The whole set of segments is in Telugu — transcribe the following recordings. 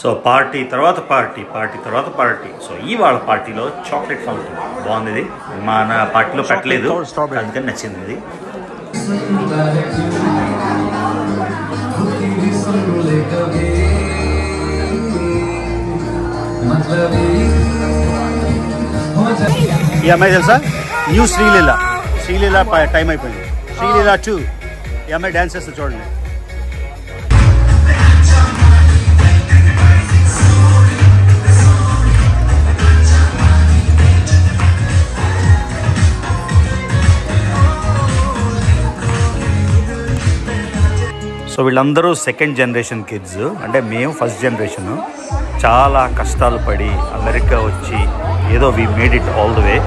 సో పార్టీ తర్వాత పార్టీ. సో ఇవాళ పార్టీలో చాక్లెట్ ఫౌంటైన్ బాగుంది. ఇది మన పార్టీలో పెట్టలేదు, అందుకని నచ్చింది ఇది. ఈ అమ్మాయి తెలుసా? న్యూ శ్రీలీల టైం అయిపోయింది. శ్రీలీల 2 ఈ అమ్మాయి డాన్స్ చేస్తే చూడండి. సో వీళ్ళందరూ సెకండ్ జనరేషన్ కిడ్స్, అంటే మేము ఫస్ట్ జనరేషను. చాలా కష్టాలు పడి అమెరికా వచ్చి ఏదో we made it all the way.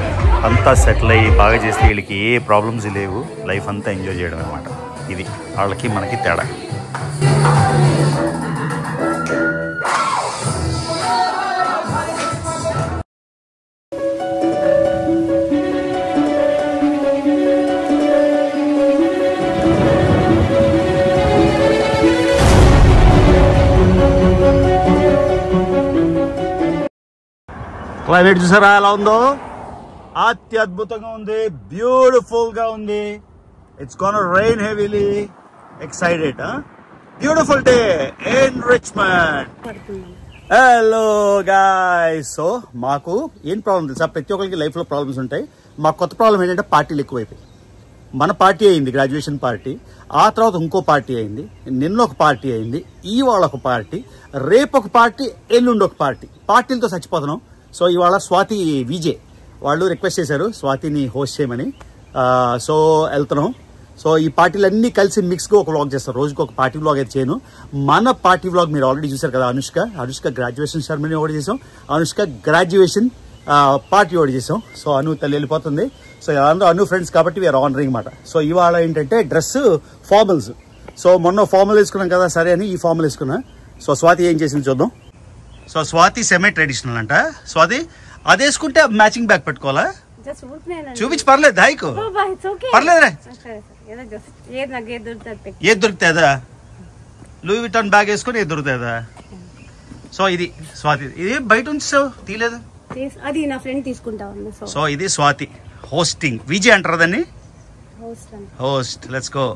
అంతా సెటిల్ అయ్యి బాగా చేస్తే వీళ్ళకి ఏ ప్రాబ్లమ్స్ లేవు, లైఫ్ అంతా ఎంజాయ్ చేయడం అనమాట. ఇది వాళ్ళకి మనకి తేడా. క్లైమేట్ చూసారా ఎలా ఉందో? అత్యద్భుతంగా ఉంది, బ్యూటిఫుల్ గా ఉంది. It's gonna rain heavily. Excited. Beautiful day in Richmond. Hello guys. So మాకు ఏం ప్రాబ్లం తెలుసా? ప్రతి ఒక్కరికి లైఫ్ లో ప్రాబ్లమ్స్ ఉంటాయి. మాకు కొత్త ప్రాబ్లం ఏంటంటే పార్టీలు ఎక్కువైపోయి. మన పార్టీ అయింది, గ్రాడ్యుయేషన్ పార్టీ. ఆ తర్వాత ఇంకో పార్టీ అయింది, నిన్న ఒక పార్టీ అయింది, ఇవాళ ఒక పార్టీ, రేపు ఒక పార్టీ, ఎల్లుండి ఒక పార్టీ. పార్టీలతో చచ్చిపోతున్నాం. సో ఇవాళ స్వాతి విజే వాళ్ళు రిక్వెస్ట్ చేశారు స్వాతిని హోస్ట్ చేయమని. సో వెళ్తున్నాం. సో ఈ పార్టీలన్నీ కలిసి మిక్స్గా ఒక వ్లాగ్ చేస్తారు. రోజుకి ఒక పార్టీ వ్లాగ్ అయితే చేయను. మన పార్టీ వ్లాగ్ మీరు ఆల్రెడీ చూసారు కదా. అనుష్క గ్రాడ్యుయేషన్ సెరమనీ ఒకటి చేసాం, అనుష్క గ్రాడ్యుయేషన్ పార్టీ ఒకటి చేసాం. సో అను తల్లి వెళ్ళిపోతుంది. సో అందరూ అను ఫ్రెండ్స్ కాబట్టి వీఆర్ ఆనరింగ్ మాట. సో ఇవాళ ఏంటంటే డ్రెస్ ఫార్మల్స్. సో మొన్న ఫార్మల్ వేసుకున్నాం కదా, సరే అని ఈ ఫార్మల్ వేసుకున్నా. సో స్వాతి ఏం చేసింది చూద్దాం. సో స్వాతి సెమీ ట్రెడిషనల్ అంట. స్వాతి అది వేసుకుంటే మ్యాచింగ్ బ్యాగ్ పెట్టుకోవాలా? చూపించి పర్లేదు, దాయికు పర్లేదురా. ఏది దొరుకుతుందా? లూయి విటాన్ బ్యాగ్ వేసుకుని ఏది దొరుకుతుందా? సో ఇది స్వాతి. ఇది బయట ఉంచావు, తీయలేదు. అది నా ఫ్రెండ్ తీసుకుంటా. సో ఇది స్వాతి హోస్టింగ్. విజయ్ అంటారు దాన్ని, హోస్ట్. Let's go.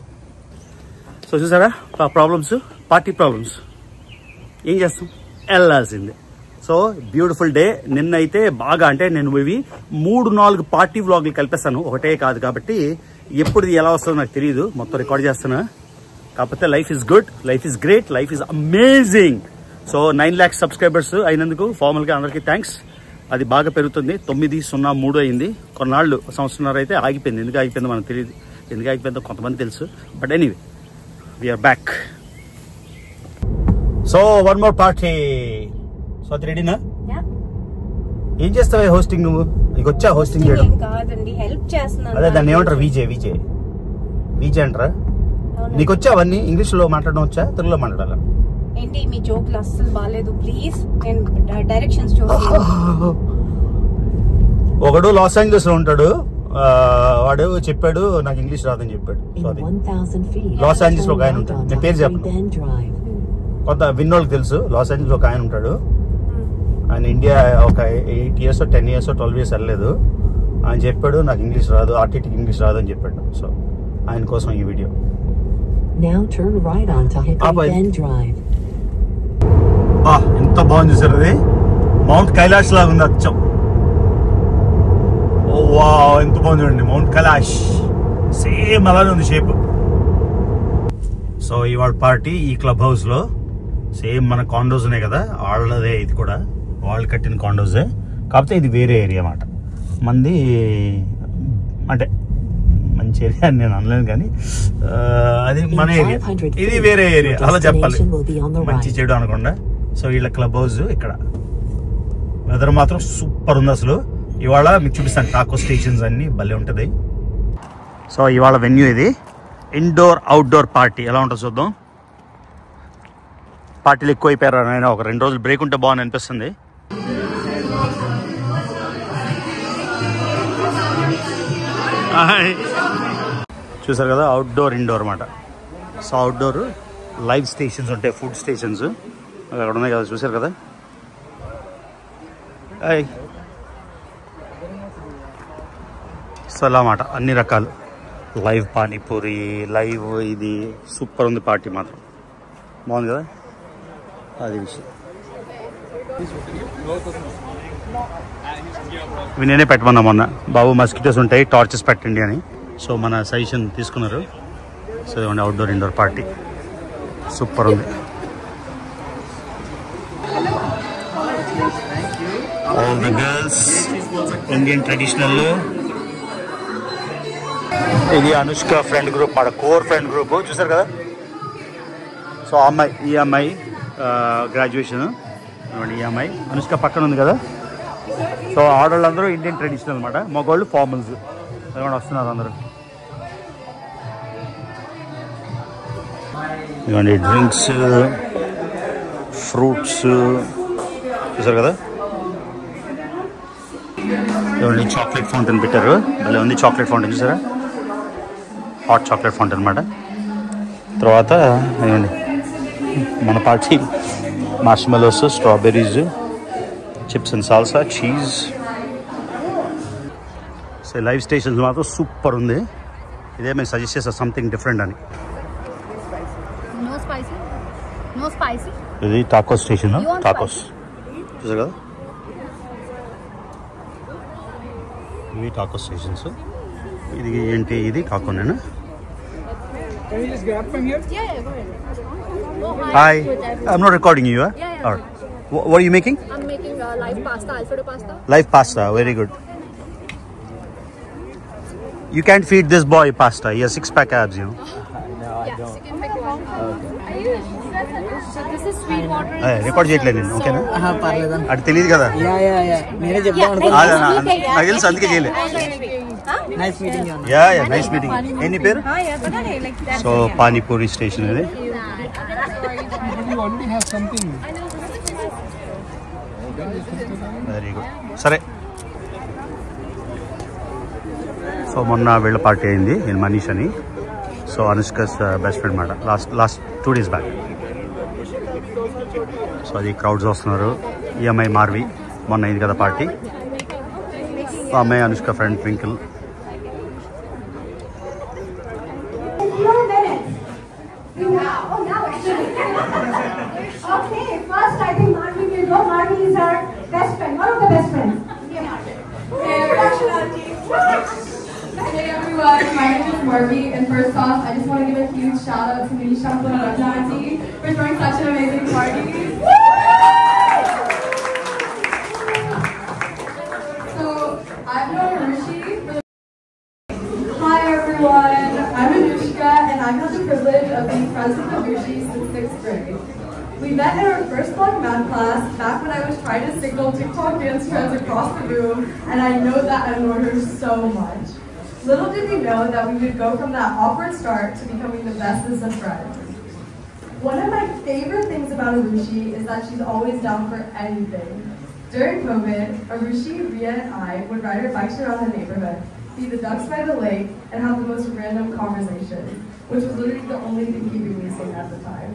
సో చూసారా ప్రాబ్లమ్స్, పార్టీ ప్రాబ్లమ్స్. ఏం చేస్తాం, వెళ్ళాల్సిందే. So beautiful day. నిన్నైతే బాగా, అంటే నేను ఇవి 3-4 పార్టీ వ్లాగ్లు కలిపేస్తాను, ఒకటే కాదు కాబట్టి ఎప్పుడు ఎలా వస్తుందో నాకు తెలియదు. మొత్తం రికార్డ్ చేస్తున్నా. కాకపోతే life is good, life is great, life is amazing. So 9 lakhs subscribers అయినందుకు ఫార్మల్గా అందరికీ థ్యాంక్స్. అది బాగా పెరుగుతుంది. 903 అయింది. కొన్నాళ్ళు, సంవత్సరంన్నర అయితే ఆగిపోయింది. ఎందుకు ఆగిపోయిందో మనకు తెలియదు. ఎందుకు ఆగిపోయిందో కొంతమంది తెలుసు. But anyway we're back. So one more party. So అది రెడీనా? ఏం చేస్తావే హోస్టింగ్ నువ్వు? నీకు వచ్చా హోస్టింగ్ చేయడం? అదే దాన్ని ఏమంటారు? విజే అంటారా? నీకు వచ్చా అవన్నీ? ఇంగ్లీష్ లో మాట్లాడడం వచ్చా, తెలుగులో మాట్లాడాలా? ఏంటి మీ జోక్లు అస్సలు బాలేదు, ప్లీజ్. నేను డైరెక్షన్స్ చూసి. ఒకడు లాస్ ఏంజలస్ లో ఉంటాడు, వాడు చెప్పాడు నాకు ఇంగ్లీష్ రాదని చెప్పాడు. సో అది లాస్ ఏంజలస్ లో ఒక ఆయన ఉంటాడు, నేను పేరు చెప్పను, కొంత విన్నోళ్ళకి తెలుసు. లాస్ ఏంజలస్ ఒక ఆయన ఉంటాడు. ఆయన ఇండియా ఒక 8 years 10 years 12 years వెళ్ళలేదు. ఆయన చెప్పాడు నాకు ఇంగ్లీష్ రాదు, ఆర్టీటీకి ఇంగ్లీష్ రాదు అని చెప్పాడు. సో ఆయన కోసం ఈ వీడియో. ఎంత బాగుంది చూసారు. అది మౌంట్ కైలాష్ లాగా ఉంది అచ్చం. ఓ వా, ఎంత బాగుంది చూడండి. మౌంట్ కైలాష్ సేమ్ అలానే ఉంది షేప్. సో ఇవాళ పార్టీ ఈ క్లబ్ హౌస్ లో సేమ్ మన కాండోస్ ఉన్నాయి కదా, వాళ్ళదే. ఇది కూడా వాళ్ళు కట్టిన కాండోసే, కాకపోతే ఇది వేరే ఏరియా అన్నమాట. మంది అంటే మంచి ఏరియా అని నేను అనలేను, కానీ అది మన ఏరియా, ఇది వేరే ఏరియా అలా చెప్పాలి, మంచి చెడు అనకుండా. సో వీళ్ళ క్లబ్ హౌస్ ఇక్కడ. వెదర్ మాత్రం సూపర్ ఉంది అసలు. ఇవాళ మీకు చూపిస్తాను టాకో స్టేషన్స్ అన్ని భలే ఉంటుంది. సో ఇవాళ వెన్యూ ఇది. ఇండోర్ అవుట్డోర్ పార్టీ ఎలా ఉంటుందో చూద్దాం. పార్టీలు ఎక్కువ అయిపోయారు. నేను ఒక 2 రోజులు బ్రేక్ ఉంటే బాగుంది అనిపిస్తుంది. చూసారు కదా, అవుట్డోర్ ఇండోర్ అన్నమాట. సో అవుట్డోర్ లైవ్ స్టేషన్స్ ఉంటాయి, ఫుడ్ స్టేషన్స్. అక్కడ ఉన్నాయి కదా, చూసారు కదా. హాయ్. సో అలా మాట అన్ని రకాలు లైవ్ పానీపూరి, లైవ్ ఇది సూపర్ ఉంది. పార్టీ మాత్రం బాగుంది కదా, అది విషయం. ఇవి నేనే పెట్టమన్నా మొన్న, బాబు మస్కిటోస్ ఉంటాయి టార్చెస్ పెట్టండి అని. సో మన సజెషన్ తీసుకున్నారు. సో ఇవ్వండి అవుట్డోర్ ఇండోర్ పార్టీ సూపర్ ఉంది. All the girls Indian traditional. ఇది అనుష్క ఫ్రెండ్ గ్రూప్, మన కోర్ ఫ్రెండ్ గ్రూప్ చూసారు కదా. సో అమ్మాయి, ఈ అమ్మాయి గ్రాడ్యుయేషన్, ఈ అమ్మాయి అనుష్క పక్కన ఉంది కదా. సో ఆడవాళ్ళు అందరూ ఇండియన్ ట్రెడిషనల్ అనమాట, మగవాళ్ళు ఫార్మల్స్. ఏమన్నా వస్తున్నారు అందరూ. ఇవ్వండి డ్రింక్స్, ఫ్రూట్స్ చూసారు కదా. ఇవ్వండి చాక్లెట్ ఫౌంటైన్ పెట్టారు, భలే ఉంది చాక్లెట్ ఫౌంటైన్ చూసారా, హాట్ చాక్లెట్ ఫౌంటైన్ అనమాట. తర్వాత ఇవ్వండి మన party మార్ష్మెలోస్, strawberries, chips and salsa, cheese. So live stations మాత్రం సూపర్ ఉంది. ఇదే మేము సజెస్ట్ చేస్తాం సంథింగ్ డిఫరెంట్ అని. ఇది టాకోస్ స్టేషన్, టాకోస్ చూసారు కదా. ఇవి టాకోస్ స్టేషన్స్. ఇది ఏంటి, ఇది కాకుండా. Hi, I'm not recording you. What are you making? I'm making live pasta, Alfredo pasta. Live pasta, very good. You can't feed this boy pasta. He has 6-pack abs, you know. Yeah, so you can pick one. Okay. So this is sweet water. Record చేయట్లేదు నేను, ఓకేనా? పర్లేదు. అది తెలియదు కదా. నేనే చెప్దాం అనుకున్నాను. నాకు తెలుసు, అందుకే చేయలే. Nice meeting you. Yeah nice meeting. ఏంటి పేరు? సో పానీపూరి స్టేషన్ ఇది. Very good. సరే, సో మొన్న వీళ్ళ పార్టీ అయింది, నేను మనీష్ అని. సో అనుష్కస్ బెస్ట్ ఫ్రెండ్ మాట, లాస్ట్ 2 days బ్యాక్. సో అది క్రౌడ్స్ వస్తున్నారు. ఈ అమ్మాయి మార్వి, మొన్న అయింది కదా పార్టీ. ఆ అమ్మాయి Anushka friend twinkle. Okay, first I think Marvi will go. Marvi is our best friend, one of the best friends. Hey everyone, my name is Marvi, and first off, I just want to give a huge shout out to Nisha and Raja Auntie for throwing such an amazing party. So, I've known Arushi for Hi everyone, I'm Anushka, and I've had the privilege of being friends with Arushi since 6th grade. We met in our first block math class back when I was trying to signal TikTok dance trends across the room, and I know that I adore her so much. Little did we know that we would go from that awkward start to becoming the bestest of friends. One of my favorite things about Arushi is that she's always down for anything. During COVID, Arushi, Ria, and I would ride our bikes around the neighborhood, feed the ducks by the lake, and have the most random conversations, which was literally the only thing keeping me sane at the time.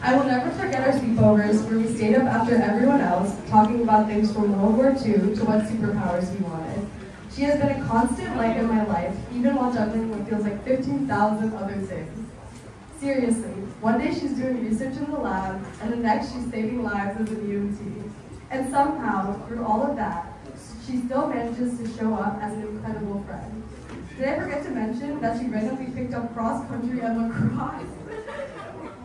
I will never forget our sleepovers where we stayed up after everyone else, talking about things from World War II to what superpowers we wanted. She has been a constant light in my life, even while juggling what feels like 15,000 other things. Seriously, one day she's doing research in the lab, and the next she's saving lives as an EMT. And somehow, through all of that, she still manages to show up as an incredible friend. Did I forget to mention that she randomly picked up cross-country and lacrosse?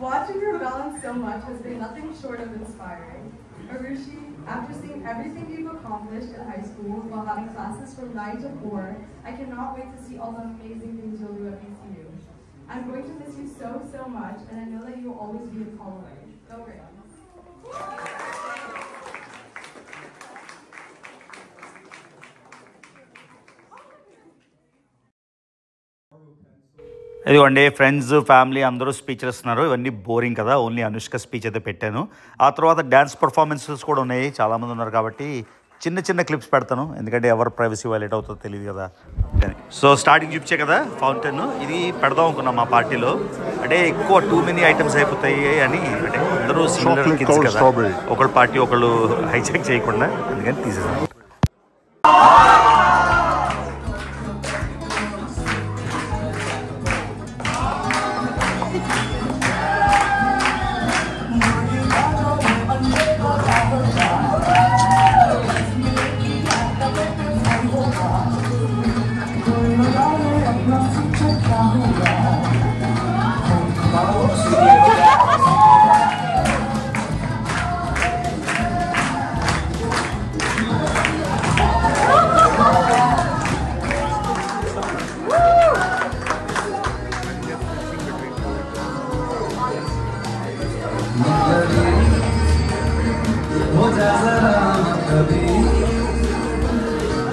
Watching her balance so much has been nothing short of inspiring. Arushi, after seeing everything you've accomplished in high school while having classes from 9 to 4, I cannot wait to see all the amazing things you'll do at BCU. I'm going to miss you so much, and I know that you will always be a call away. Go Rams! ఇదిగోండి ఫ్రెండ్స్, ఫ్యామిలీ అందరూ స్పీచ్లు ఇస్తున్నారు. ఇవన్నీ బోరింగ్ కదా, ఓన్లీ అనుష్క స్పీచ్ అయితే పెట్టాను. ఆ తర్వాత డ్యాన్స్ పర్ఫార్మెన్సెస్ కూడా ఉన్నాయి, చాలామంది ఉన్నారు కాబట్టి చిన్న చిన్న క్లిప్స్ పెడతాను, ఎందుకంటే ఎవరు ప్రైవసీ వైలేట్ అవుతుందో తెలియదు కదా. సో స్టార్టింగ్ చూపించే కదా ఫౌంటైన్, ఇది పెడదాం అనుకున్నాం మా పార్టీలో. అంటే ఎక్కువ టూ మెనీ ఐటమ్స్ అయిపోతాయి అని, అంటే అందరూ సిమిలర్ కిడ్స్ కదా, ఒకళ్ళ పార్టీ ఒకళ్ళు హైజాక్ చేయకుండా, అందుకని తీసేసాం.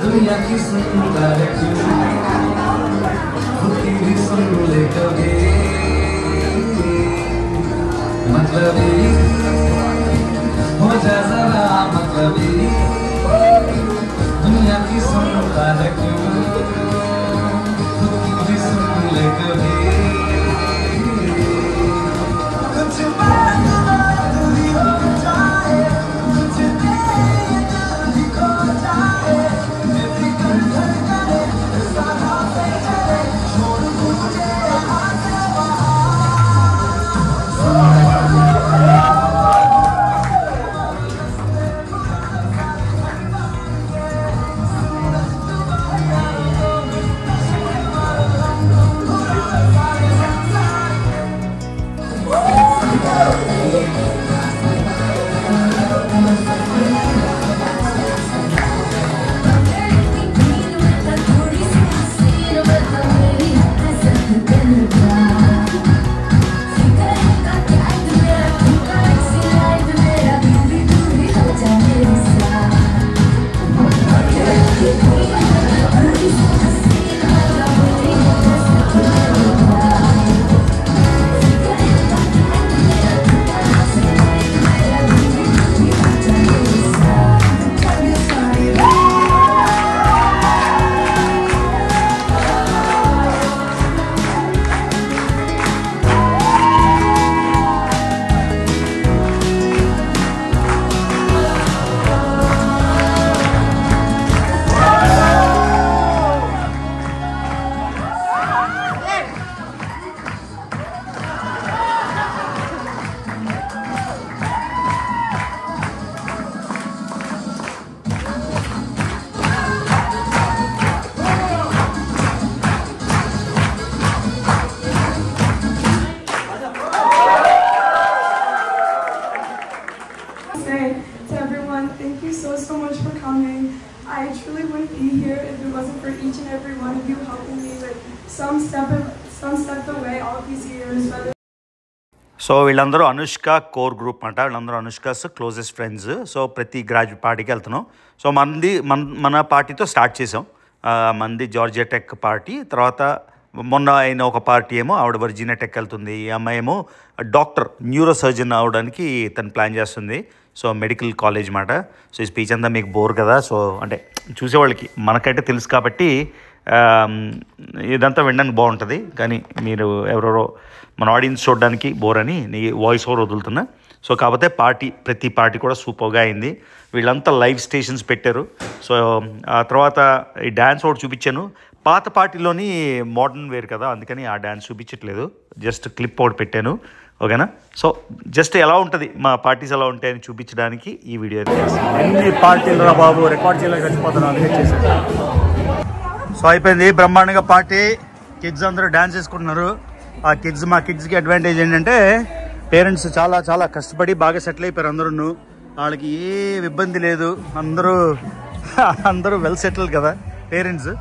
दुनिया की सुंदर खुदी भी सुन ले कभी मतलबी हो जा जरा मतलबी दुनिया की सुंदर क्यों खुदी भी सुन ले कभी कुछ बात अधूरी हो जाए कुछ दिल खो जाए so much for coming. I truly wouldn't be here if it wasn't for each and every one of you helping me with some step the way all of these years. So వీళ్ళందరూ అనుష్క కోర్ గ్రూప్ అంట, వీళ్ళందరూ అనుష్కస్ క్లోజెస్ట్ ఫ్రెండ్స్. సో ప్రతి గ్రాడ్యుయేట్ పార్టీకి వెళ్తున్నాం. సో మన పార్టీతో స్టార్ట్ చేసాం. మంది జార్జియా టెక్ పార్టీ, తర్వాత మొన్న అయిన ఒక పార్టీ ఏమో ఆవిడ వర్జీనియా టెక్ వెళ్తుంది. ఈ అమ్మాయి ఏమో డాక్టర్ న్యూరో సర్జన్ అవడానికి తను ప్లాన్ చేస్తుంది. సో మెడికల్ కాలేజ్ మాట. సో ఈ స్పీచ్ అంతా మీకు బోర్ కదా, సో అంటే చూసేవాళ్ళకి, మనకైతే తెలుసు కాబట్టి ఇదంతా వినడానికి బాగుంటుంది. కానీ మీరు ఎవరెవరో మన ఆడియన్స్ చూడడానికి బోర్ అని నీ వాయిస్ ఓవర్ వదులుతున్నా. సో కాకపోతే ప్రతి పార్టీ కూడా సూపర్గా అయింది. వీళ్ళంతా లైవ్ స్టేషన్స్ పెట్టారు. సో ఆ తర్వాత ఈ డ్యాన్స్ ఒకటి చూపించాను. పాత పార్టీలోని మోడర్న్ వేర్ కదా, అందుకని ఆ డ్యాన్స్ చూపించట్లేదు, జస్ట్ క్లిప్ ఒకటి పెట్టాను. ఓకేనా? సో జస్ట్ ఎలా ఉంటుంది, మా పార్టీస్ ఎలా ఉంటాయని చూపించడానికి ఈ వీడియో అయితే. ఎన్ని పార్టీలు రా బాబు, రికార్డ్ చేయలేక చచ్చిపోతున్నాను, అందుకే చేశాను. సో అయిపోయింది బ్రహ్మాండంగా పార్టీ. కిడ్స్ అందరూ డ్యాన్స్ చేసుకుంటున్నారు. మా కిడ్స్కి అడ్వాంటేజ్ ఏంటంటే పేరెంట్స్ చాలా చాలా కష్టపడి బాగా సెటిల్ అయిపోయారు అందరూ. వాళ్ళకి ఏ ఇబ్బంది లేదు, అందరూ వెల్ సెటిల్ కదా పేరెంట్స్.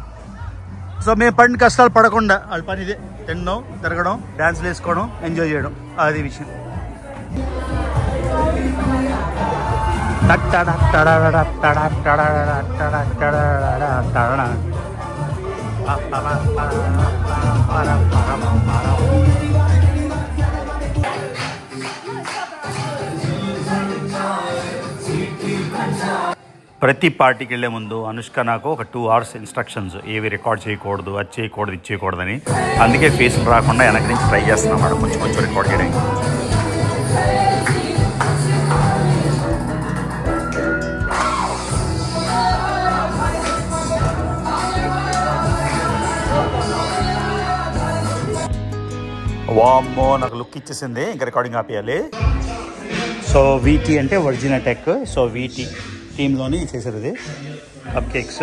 సో మేము పడిన కష్టాలు పడకుండా వాళ్ళ పని ఇదే, తినడం, తిరగడం, డ్యాన్స్లు వేసుకోవడం, ఎంజాయ్ చేయడం, అది విషయం. ప్రతి పార్టీకి వెళ్ళే ముందు అనుష్క నాకు ఒక 2 hours ఇన్స్ట్రక్షన్స్, ఏవి రికార్డ్ చేయకూడదు, అది చేయకూడదు, ఇది చేయకూడదని. అందుకే ఫేస్లు రాకుండా వెనక నుంచి ట్రై చేస్తున్నాం అన్నమాట, కొంచెం కొంచెం రికార్డ్ చేయడానికి. వామ్మో, నాకు లుక్ ఇచ్చేసింది, ఇంకా రికార్డింగ్ ఆపేయాలి. సో వీటీ అంటే వర్జినా టెక్. సో వీటీ టీంలోని చేశారు ఇది కప్ కేక్స్.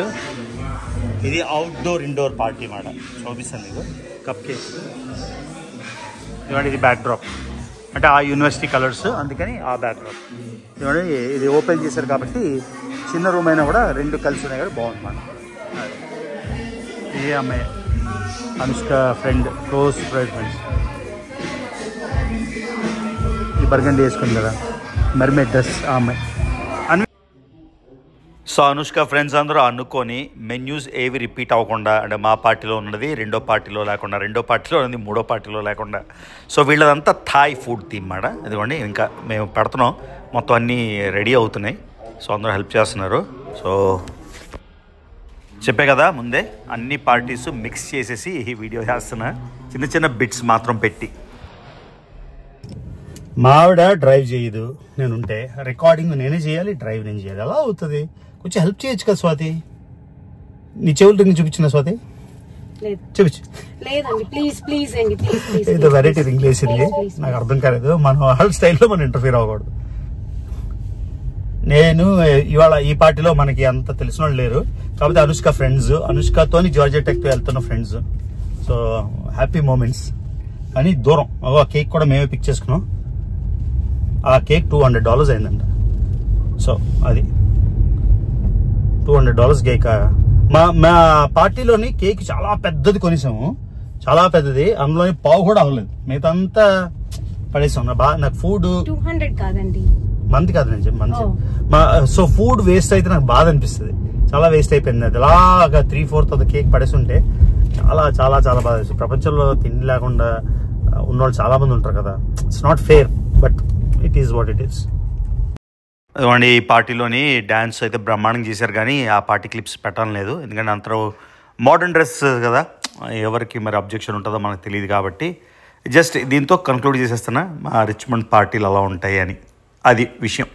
ఇది అవుట్డోర్ ఇండోర్ పార్టీ మాట, చూపిస్తాను ఇది కప్ కేక్స్. ఇవ్వండి, ఇది బ్యాక్ డ్రాప్ అంటే ఆ యూనివర్సిటీ కలర్స్, అందుకని ఆ బ్యాక్ డ్రాప్. ఇవ్వండి, ఇది ఓపెన్ చేశారు కాబట్టి చిన్న రూమ్ అయినా కూడా 2 కలిసి ఉన్నాయి కాబట్టి బాగుంది మాట. ఇది అమ్మాయి అనుష్క ఫ్రెండ్, క్లోజ్ ఫ్రెండ్స్. ఈ బర్గండి వేసుకుంది కదా మెర్మేడ్ డ్రెస్ ఆ అమ్మాయి. సో అనుష్క ఫ్రెండ్స్ అందరూ అనుకొని మెన్యూస్ ఏవి రిపీట్ అవ్వకుండా, అంటే మా పార్టీలో ఉన్నది రెండో పార్టీలో లేకుండా, రెండో పార్టీలో ఉన్నది మూడో పార్టీలో లేకుండా. సో వీళ్ళదంతా థాయ్ ఫుడ్ థీమ్ మాట. ఇదిగోండి, ఇంకా మేము పెడుతున్నాం, మొత్తం అన్నీ రెడీ అవుతున్నాయి. సో అందరూ హెల్ప్ చేస్తున్నారు. సో చెప్పే కదా ముందే, అన్ని పార్టీస్ మిక్స్ చేసేసి ఈ వీడియో చేస్తున్నా, చిన్న చిన్న బిట్స్ మాత్రం పెట్టి. మా ఆవిడ డ్రైవ్ చేయదు, నేనుంటే రికార్డింగ్ నేనే చేయాలి, డ్రైవ్ నేను చేయాలి. అలా అవుతుంది, కొంచెం హెల్ప్ చేయొచ్చు కదా స్వాతి. నీ చెవులు రింగ్ చూపించిన స్వాతి, చూపించు. ఏదో వెరైటీ రింగ్ వేసింది, నాకు అర్థం కాలేదు. మనం వాళ్ళ స్టైల్లో మనం ఇంటర్ఫీర్ అవ్వకూడదు. నేను ఇవాళ ఈ పార్టీలో మనకి అంత తెలిసిన వాళ్ళు లేరు, కాకపోతే అనుష్క ఫ్రెండ్స్, అనుష్కతోని జార్జియా టెక్ వెళ్తున్న ఫ్రెండ్స్. So happy moments. కానీ దూరం, ఆ కేక్ కూడా మేమే పిక్ చేసుకున్నాం. ఆ కేక్ $200 అయిందంట. సో అది $200 కేక్. మా పార్టీలోని కేక్ చాలా పెద్దది కొనేసాము, చాలా పెద్దది. అందులోని పావు కూడా అవ్వలేదు, మిగతా అంతా పడేసాం. నాకు ఫుడ్ 200 కాదండి, మంత్ కాదు నేను చెప్పి మంత్. సో ఫుడ్ వేస్ట్ అయితే నాకు బాధ అనిపిస్తుంది, చాలా వేస్ట్ అయిపోయింది. అది అలాగా 3/4 ఆఫ్ ద కేక్ పడేస్తుంటే చాలా చాలా చాలా బాధ అనిపిస్తుంది. ప్రపంచంలో తిండి లేకుండా ఉన్నవాళ్ళు చాలా మంది ఉంటారు కదా. It's not fair, but it is what it is. అదిగోండి, ఈ పార్టీలోని డ్యాన్స్ అయితే బ్రహ్మాండంగా చేశారు, కానీ ఆ పార్టీ క్లిప్స్ పెట్టడం లేదు. ఎందుకంటే అంతలో మోడర్న్ డ్రెస్ కదా, ఎవరికి మరి అబ్జెక్షన్ ఉంటుందో మనకు తెలియదు. కాబట్టి జస్ట్ దీంతో కన్క్లూడ్ చేసేస్తున్నా మా రిచ్మండ్ పార్టీలు అలా ఉంటాయి అని, అది విషయం.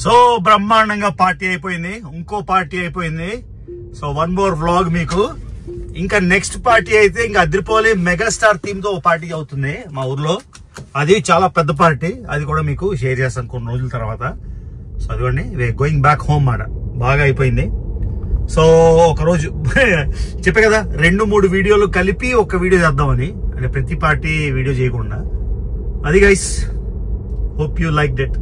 సో బ్రహ్మాండంగా పార్టీ అయిపోయింది, ఇంకో పార్టీ అయిపోయింది. సో 1 more vlog మీకు. ఇంకా నెక్స్ట్ పార్టీ అయితే ఇంకా అద్రిపోలి మెగాస్టార్ థీమ్ తో పార్టీ అవుతుంది మా ఊర్లో. అది చాలా పెద్ద పార్టీ, అది కూడా మీకు షేర్ చేస్తాను కొన్ని రోజుల తర్వాత. సో అదిగోండి, గోయింగ్ బ్యాక్ హోమ్ మాట, బాగా అయిపోయింది. సో ఒకరోజు చెప్పే కదా 2-3 వీడియోలు కలిపి ఒక వీడియో చేద్దామని, అంటే ప్రతి పార్టీ వీడియో చేయకుండా. అది guys, hope you liked it.